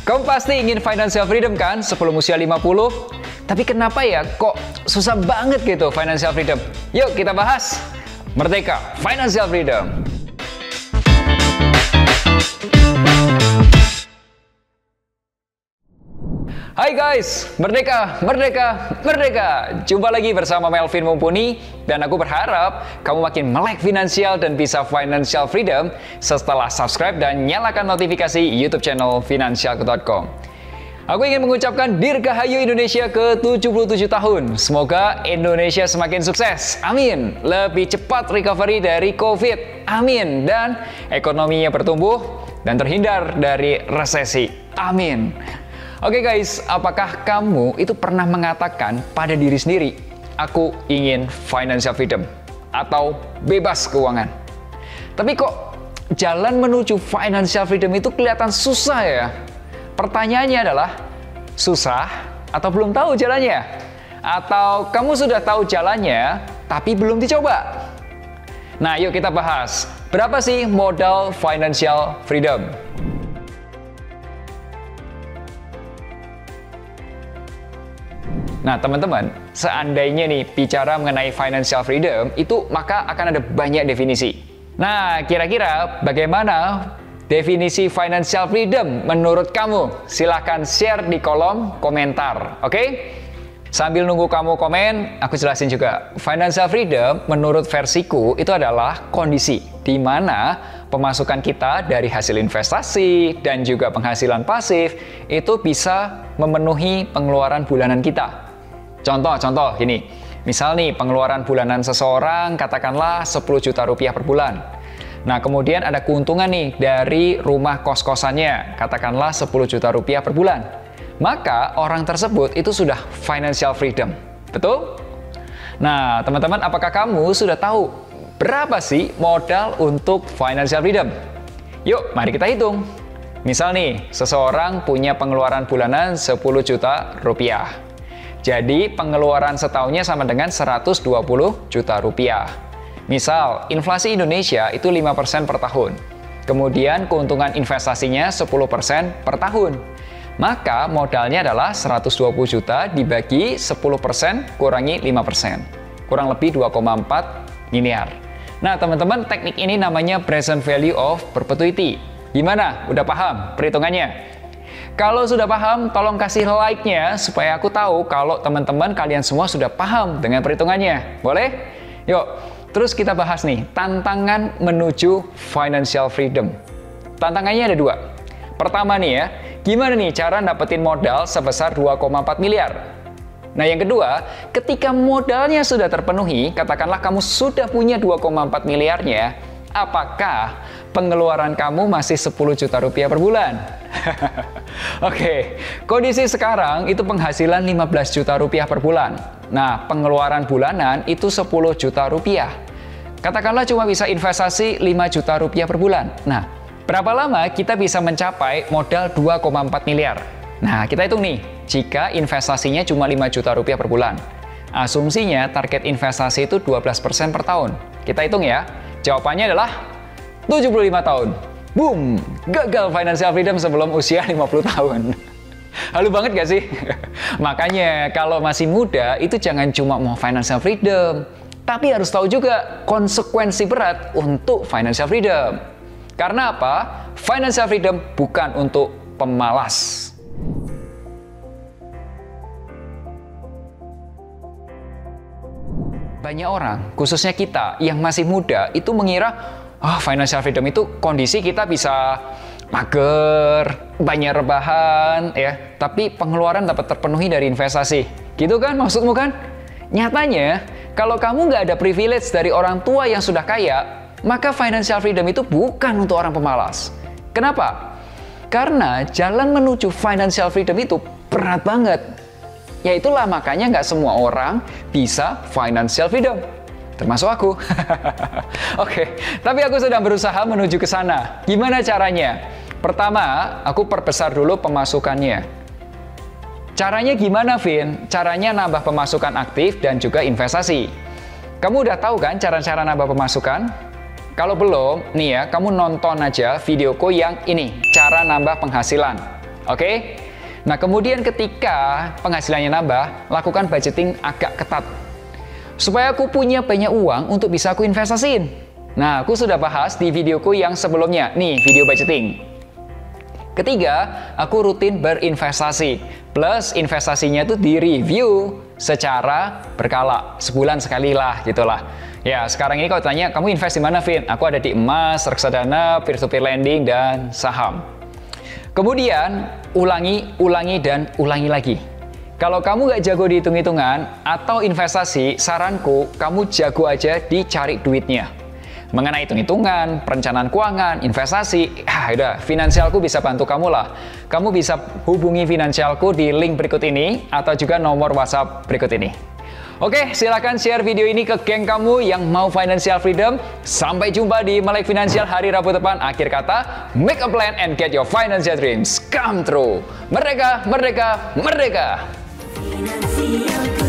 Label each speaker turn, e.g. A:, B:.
A: Kamu pasti ingin financial freedom kan sebelum usia 50? Tapi kenapa ya kok susah banget gitu financial freedom? Yuk kita bahas. Merdeka Financial Freedom. Hai guys, merdeka, merdeka, merdeka. Jumpa lagi bersama Melvin Mumpuni. Dan aku berharap kamu makin melek finansial dan bisa financial freedom setelah subscribe dan nyalakan notifikasi YouTube channel finansialku.com. Aku ingin mengucapkan Dirgahayu Indonesia ke-77 tahun. Semoga Indonesia semakin sukses. Amin. Lebih cepat recovery dari COVID. Amin. Dan ekonominya bertumbuh dan terhindar dari resesi. Amin. Oke guys, apakah kamu itu pernah mengatakan pada diri sendiri, aku ingin financial freedom atau bebas keuangan? Tapi kok jalan menuju financial freedom itu kelihatan susah ya? Pertanyaannya adalah, susah atau belum tahu jalannya? Atau kamu sudah tahu jalannya, tapi belum dicoba? Nah, yuk kita bahas. Berapa sih modal financial freedom? Nah, teman-teman, seandainya nih bicara mengenai financial freedom, itu maka akan ada banyak definisi. Nah, kira-kira bagaimana definisi financial freedom menurut kamu? Silahkan share di kolom komentar, oke? Sambil nunggu kamu komen, aku jelasin juga. Financial freedom menurut versiku itu adalah kondisi di mana pemasukan kita dari hasil investasi dan juga penghasilan pasif itu bisa memenuhi pengeluaran bulanan kita. Contoh gini, misal nih pengeluaran bulanan seseorang katakanlah 10 juta rupiah per bulan. Nah, kemudian ada keuntungan nih dari rumah kos-kosannya, katakanlah 10 juta rupiah per bulan. Maka orang tersebut itu sudah financial freedom. Betul? Nah, teman-teman, apakah kamu sudah tahu berapa sih modal untuk financial freedom? Yuk, mari kita hitung. Misal nih, seseorang punya pengeluaran bulanan 10 juta rupiah. Jadi, pengeluaran setahunnya sama dengan 120 juta rupiah. Misal, inflasi Indonesia itu 5% per tahun. Kemudian, keuntungan investasinya 10% per tahun. Maka, modalnya adalah 120 juta dibagi 10% kurangi 5%. Kurang lebih 2,4 miliar. Nah, teman-teman, teknik ini namanya present value of perpetuity. Gimana? Udah paham perhitungannya? Kalau sudah paham, tolong kasih like-nya supaya aku tahu kalau teman-teman kalian semua sudah paham dengan perhitungannya. Boleh? Yuk, terus kita bahas nih, tantangan menuju financial freedom. Tantangannya ada dua. Pertama nih ya, gimana nih cara dapetin modal sebesar 2,4 miliar? Nah, yang kedua, ketika modalnya sudah terpenuhi, katakanlah kamu sudah punya 2,4 miliarnya, apakah pengeluaran kamu masih 10 juta rupiah per bulan? Oke, kondisi sekarang itu penghasilan 15 juta rupiah per bulan. Nah, pengeluaran bulanan itu 10 juta rupiah. Katakanlah cuma bisa investasi 5 juta rupiah per bulan. Nah, berapa lama kita bisa mencapai modal 2,4 miliar? Nah, kita hitung nih, jika investasinya cuma 5 juta rupiah per bulan. Asumsinya target investasi itu 12% per tahun. Kita hitung ya, jawabannya adalah 75 tahun. Boom! Gagal financial freedom sebelum usia 50 tahun. Halu banget gak sih? Makanya kalau masih muda itu jangan cuma mau financial freedom, tapi harus tahu juga konsekuensi berat untuk financial freedom. Karena apa? Financial freedom bukan untuk pemalas. Banyak orang, khususnya kita yang masih muda, itu mengira financial freedom itu kondisi kita bisa mager, banyak rebahan, ya. Tapi pengeluaran dapat terpenuhi dari investasi. Gitu kan maksudmu kan? Nyatanya, kalau kamu nggak ada privilege dari orang tua yang sudah kaya, maka financial freedom itu bukan untuk orang pemalas. Kenapa? Karena jalan menuju financial freedom itu berat banget. Ya itulah makanya nggak semua orang bisa financial freedom. Termasuk aku. Oke, tapi aku sedang berusaha menuju ke sana. Gimana caranya? Pertama, aku perbesar dulu pemasukannya. Caranya gimana, Vin? Caranya nambah pemasukan aktif dan juga investasi. Kamu udah tahu kan cara-cara nambah pemasukan? Kalau belum, nih ya, kamu nonton aja videoku yang ini, cara nambah penghasilan. Oke? Nah, kemudian ketika penghasilannya nambah, lakukan budgeting agak ketat. Supaya aku punya banyak uang untuk bisa aku investasiin. Nah, aku sudah bahas di videoku yang sebelumnya. Nih, video budgeting. Ketiga, aku rutin berinvestasi. Plus, investasinya itu di-review secara berkala. Sebulan sekali lah, gitulah. Ya, sekarang ini kalau tanya, kamu invest di mana, Vin? Aku ada di emas, reksadana, peer-to-peer lending, dan saham. Kemudian, ulangi, dan ulangi lagi. Kalau kamu nggak jago di hitung-hitungan atau investasi, saranku kamu jago aja dicari duitnya. Mengenai hitung-hitungan, perencanaan keuangan, investasi, udah, finansialku bisa bantu kamu lah. Kamu bisa hubungi finansialku di link berikut ini atau juga nomor WhatsApp berikut ini. Oke, silakan share video ini ke geng kamu yang mau financial freedom. Sampai jumpa di Melek Finansial hari Rabu depan. Akhir kata, make a plan and get your financial dreams come true. Merdeka, merdeka, merdeka! Finansialku.